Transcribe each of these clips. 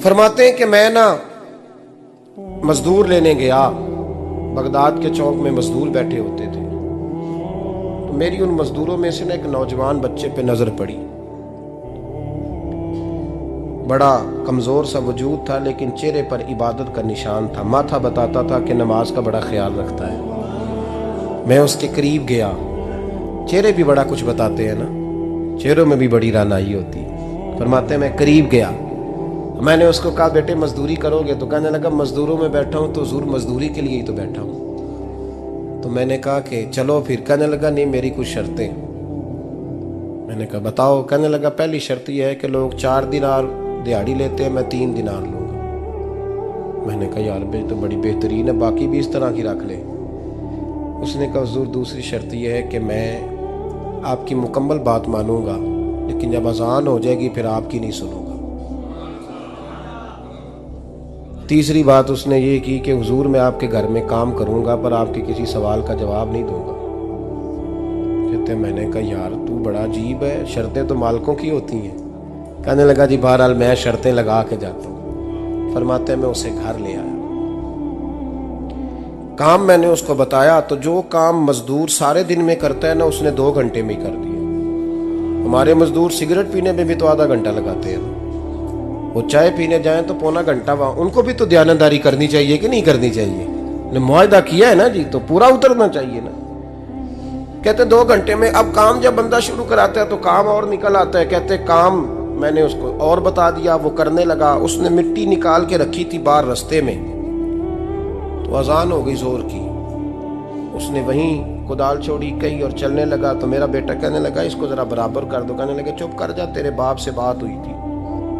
फरमाते हैं कि मैं ना मजदूर लेने गया, बगदाद के चौक में मजदूर बैठे होते थे, तो मेरी उन मजदूरों में से ना एक नौजवान बच्चे पे नजर पड़ी। बड़ा कमजोर सा वजूद था, लेकिन चेहरे पर इबादत का निशान था। माथा बताता था कि नमाज का बड़ा ख्याल रखता है। मैं उसके करीब गया। चेहरे भी बड़ा कुछ बताते हैं ना, चेहरों में भी बड़ी रानाई होती है। फरमाते हैं मैं करीब गया, मैंने उसको कहा बेटे मजदूरी करोगे? तो कहने लगा मजदूरों में बैठा हूँ तो हुजूर मजदूरी के लिए ही तो बैठा हूँ। तो मैंने कहा कि चलो फिर। कहने लगा नहीं मेरी कुछ शर्तें। मैंने कहा बताओ। कहने लगा पहली शर्त यह है कि लोग 4 दिनार दिहाड़ी लेते हैं, मैं 3 दिनार लूँगा। मैंने कहा यार भाई तो बड़ी बेहतरीन है, बाकी भी इस तरह की रख ले। उसने कहा हुजूर दूसरी शर्त यह है कि मैं आपकी मुकम्मल बात मानूंगा, लेकिन जब अजान हो जाएगी फिर आपकी नहीं सुनूंगा। तीसरी बात उसने ये की कि हुजूर मैं आपके घर में काम करूंगा पर आपके किसी सवाल का जवाब नहीं दूंगा। कहते मैंने कहा यार तू बड़ा अजीब है, शर्तें तो मालिकों की होती हैं। कहने लगा जी बहरहाल मैं शर्तें लगा के जाता हूँ। फरमाते मैं उसे घर ले आया, काम मैंने उसको बताया, तो जो काम मजदूर सारे दिन में करता है ना उसने 2 घंटे में ही कर दिया। हमारे मजदूर सिगरेट पीने में भी तो आधा घंटा लगाते हैं, वो चाय पीने जाएं तो पौना घंटा वहां। उनको भी तो दयानतदारी करनी चाहिए कि नहीं करनी चाहिए? ने मुआहदा किया है ना जी, तो पूरा उतरना चाहिए ना। कहते 2 घंटे में। अब काम जब बंदा शुरू कराता है तो काम और निकल आता है। कहते काम मैंने उसको और बता दिया, वो करने लगा। उसने मिट्टी निकाल के रखी थी बाहर रास्ते में, तो अजान हो गई जोर की। उसने वहीं कुदाल छोड़ी कही और चलने लगा। तो मेरा बेटा कहने लगा इसको जरा बराबर कर दो। कहने लगे चुप कर जा, तेरे बाप से बात हुई थी,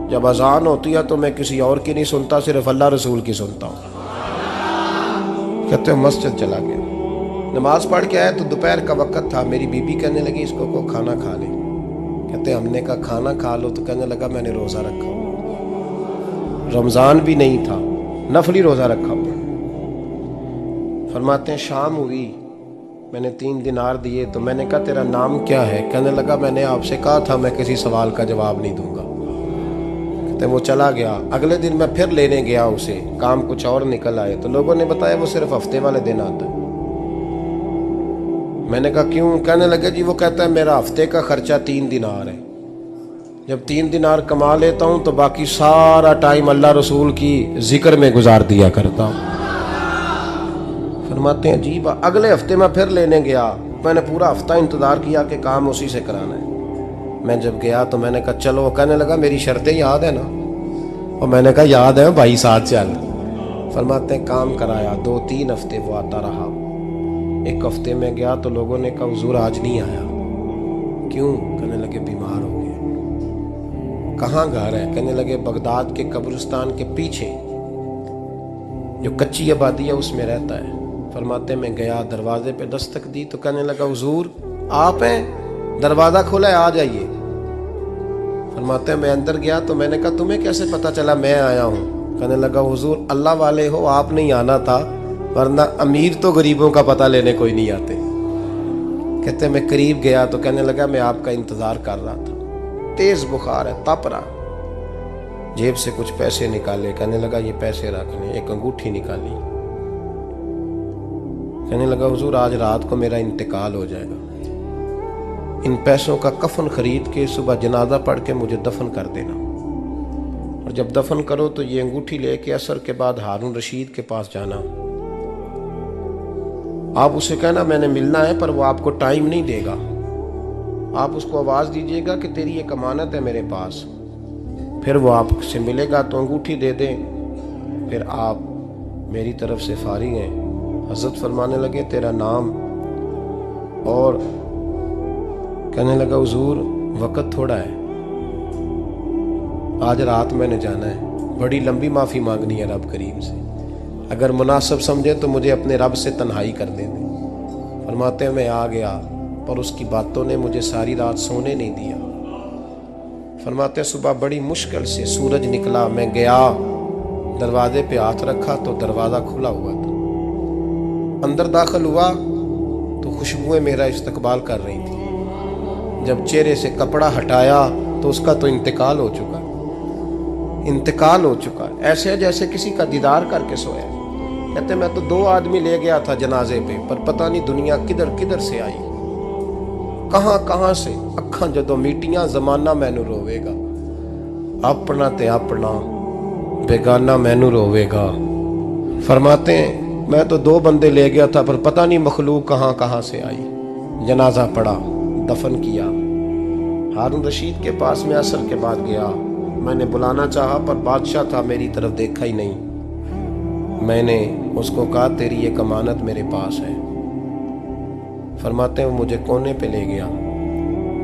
जब अजान होती है तो मैं किसी और की नहीं सुनता, सिर्फ अल्लाह रसूल की सुनता हूँ। कहते मस्जिद चला गया, नमाज पढ़ के आया तो दोपहर का वक्त था। मेरी बीबी कहने लगी इसको को खाना खा ले। कहते हमने कहा खाना खा लो, तो कहने लगा मैंने रोज़ा रखा हुआ, रमज़ान भी नहीं था, नफली रोज़ा रखा हुआ। फरमाते हैं शाम हुई, मैंने 3 दिनार दिए। तो मैंने कहा तेरा नाम क्या है? कहने लगा मैंने आपसे कहा था मैं किसी सवाल का जवाब नहीं दूंगा। कहते वो चला गया। अगले दिन मैं फिर लेने गया उसे, काम कुछ और निकल आए। तो लोगों ने बताया वो सिर्फ हफ्ते वाले दिन आता है। मैंने कहा क्यों? कहने लगे जी वो कहता है मेरा हफ्ते का खर्चा 3 दिनार है, जब 3 दिनार कमा लेता हूँ तो बाकी सारा टाइम अल्लाह रसूल की जिक्र में गुजार दिया करता हूँ। फरमाते हैं अजीब। अगले हफ्ते मैं फिर लेने गया, मैंने पूरा हफ्ता इंतजार किया कि काम उसी से कराना है। मैं जब गया तो मैंने कहा चलो। कहने लगा मेरी शर्तें याद है ना? और मैंने कहा याद है भाई साथ चल। फरमाते हैं काम कराया, 2-3 हफ्ते वो आता रहा। एक हफ्ते में गया तो लोगों ने कहा हुजूर आज नहीं आया। क्यों? कहने लगे बीमार हो गए। कहाँ घर है? कहने लगे बगदाद के कब्रिस्तान के पीछे जो कच्ची आबादी है उसमें रहता है। फरमाते मैं गया, दरवाजे पे दस्तक दी तो कहने लगा हुजूर आप हैं? दरवाज़ा खोला है, आ जाइए। फरमाते हैं मैं अंदर गया तो मैंने कहा तुम्हें कैसे पता चला मैं आया हूँ? कहने लगा हुजूर अल्लाह वाले हो, आप नहीं आना था, वरना अमीर तो गरीबों का पता लेने कोई नहीं आते। कहते मैं करीब गया तो कहने लगा मैं आपका इंतज़ार कर रहा था, तेज़ बुखार है, तप रहा। जेब से कुछ पैसे निकाले, कहने लगा ये पैसे रख लें। एक अंगूठी निकाली, कहने लगा हुजूर आज रात को मेरा इंतकाल हो जाएगा, इन पैसों का कफन खरीद के सुबह जनाजा पढ़ के मुझे दफन कर देना, और जब दफन करो तो ये अंगूठी लेके असर के बाद हारून रशीद के पास जाना। आप उसे कहना मैंने मिलना है पर वो आपको टाइम नहीं देगा। आप उसको आवाज़ दीजिएगा कि तेरी एक अमानत है मेरे पास, फिर वो आपसे मिलेगा तो अंगूठी दे दें, फिर आप मेरी तरफ से फारिग हैं। हज़रत फरमाने लगे तेरा नाम? और कहने लगा हुजूर वक़्त थोड़ा है, आज रात मैंने जाना है, बड़ी लंबी माफ़ी मांगनी है रब करीम से, अगर मुनासिब समझे तो मुझे अपने रब से तन्हाई कर दे दें। फरमाते हैं मैं आ गया पर उसकी बातों ने मुझे सारी रात सोने नहीं दिया। फरमाते हैं सुबह बड़ी मुश्किल से सूरज निकला, मैं गया दरवाजे पे हाथ रखा तो दरवाज़ा खुला हुआ था। अंदर दाखिल हुआ तो खुशबुएं मेरा इस्तकबाल कर रही थी। जब चेहरे से कपड़ा हटाया तो उसका तो इंतकाल हो चुका। इंतकाल हो चुका है, ऐसे है जैसे किसी का दीदार करके सोया। कहते मैं तो 2 आदमी ले गया था जनाजे पे, पर पता नहीं दुनिया किधर किधर से आई, कहां कहां से। अखां जदों मीटियां जमाना मैनू रोवेगा, अपना ते अपना बेगाना मैनू रोवेगा। फरमाते हैं मैं तो 2 बंदे ले गया था, पर पता नहीं मखलूक कहां कहां से आई। जनाजा पड़ा, दफन किया। हारून रशीद के पास में असर के बाद गया, मैंने बुलाना चाहा पर बादशाह था, मेरी तरफ देखा ही नहीं। मैंने उसको कहा तेरी एक अमानत मेरे पास है। फरमाते हैं वो मुझे कोने पे ले गया,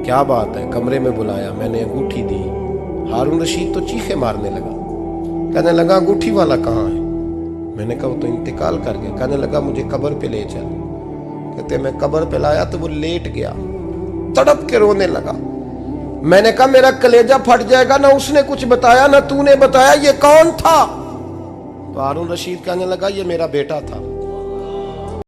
क्या बात है, कमरे में बुलाया, मैंने अंगूठी दी। हारून रशीद तो चीखे मारने लगा, कहने लगा अंगूठी वाला कहाँ है? मैंने कहा वो तो इंतकाल कर गया। कहने लगा मुझे कब्र पे ले चल। कहते मैं कब्र पे लाया तो वो लेट गया, तड़प के रोने लगा। मैंने कहा मेरा कलेजा फट जाएगा, ना उसने कुछ बताया ना तूने बताया, ये कौन था? तो हारून रशीद कहने लगा ये मेरा बेटा था।